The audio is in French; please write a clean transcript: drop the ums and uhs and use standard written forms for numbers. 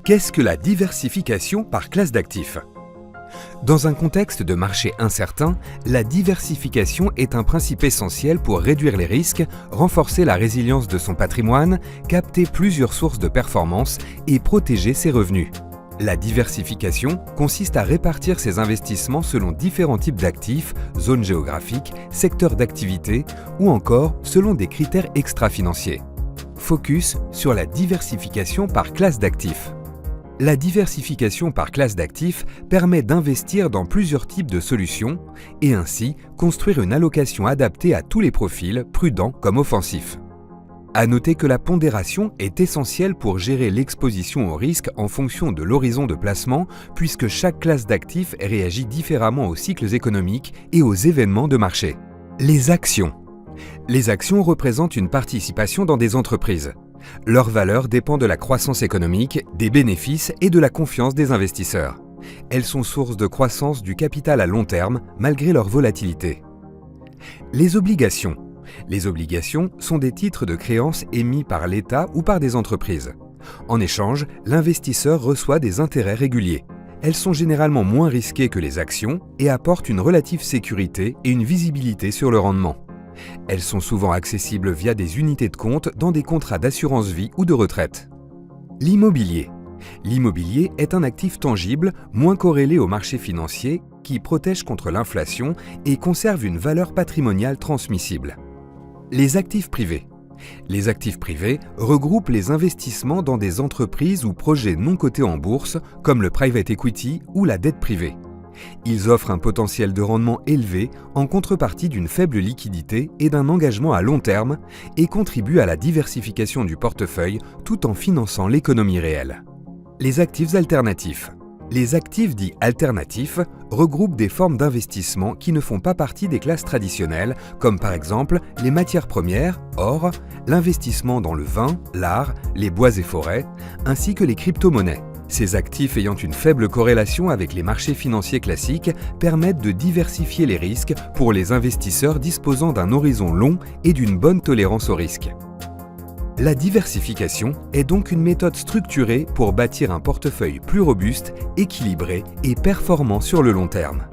Qu'est-ce que la diversification par classe d'actifs ? Dans un contexte de marché incertain, la diversification est un principe essentiel pour réduire les risques, renforcer la résilience de son patrimoine, capter plusieurs sources de performance et protéger ses revenus. La diversification consiste à répartir ses investissements selon différents types d'actifs, zones géographiques, secteurs d'activité ou encore selon des critères extra-financiers. Focus sur la diversification par classe d'actifs. La diversification par classe d'actifs permet d'investir dans plusieurs types de solutions et ainsi construire une allocation adaptée à tous les profils, prudents comme offensifs. À noter que la pondération est essentielle pour gérer l'exposition au risque en fonction de l'horizon de placement puisque chaque classe d'actifs réagit différemment aux cycles économiques et aux événements de marché. Les actions. Les actions représentent une participation dans des entreprises. Leur valeur dépend de la croissance économique, des bénéfices et de la confiance des investisseurs. Elles sont source de croissance du capital à long terme malgré leur volatilité. Les obligations. Les obligations sont des titres de créance émis par l'État ou par des entreprises. En échange, l'investisseur reçoit des intérêts réguliers. Elles sont généralement moins risquées que les actions et apportent une relative sécurité et une visibilité sur le rendement. Elles sont souvent accessibles via des unités de compte dans des contrats d'assurance vie ou de retraite. L'immobilier. L'immobilier est un actif tangible, moins corrélé au marché financier, qui protège contre l'inflation et conserve une valeur patrimoniale transmissible. Les actifs privés. Les actifs privés regroupent les investissements dans des entreprises ou projets non cotés en bourse, comme le private equity ou la dette privée. Ils offrent un potentiel de rendement élevé en contrepartie d'une faible liquidité et d'un engagement à long terme et contribuent à la diversification du portefeuille tout en finançant l'économie réelle. Les actifs alternatifs. Les actifs dits alternatifs regroupent des formes d'investissement qui ne font pas partie des classes traditionnelles, comme par exemple les matières premières, or, l'investissement dans le vin, l'art, les bois et forêts, ainsi que les crypto-monnaies. Ces actifs ayant une faible corrélation avec les marchés financiers classiques permettent de diversifier les risques pour les investisseurs disposant d'un horizon long et d'une bonne tolérance au risque. La diversification est donc une méthode structurée pour bâtir un portefeuille plus robuste, équilibré et performant sur le long terme.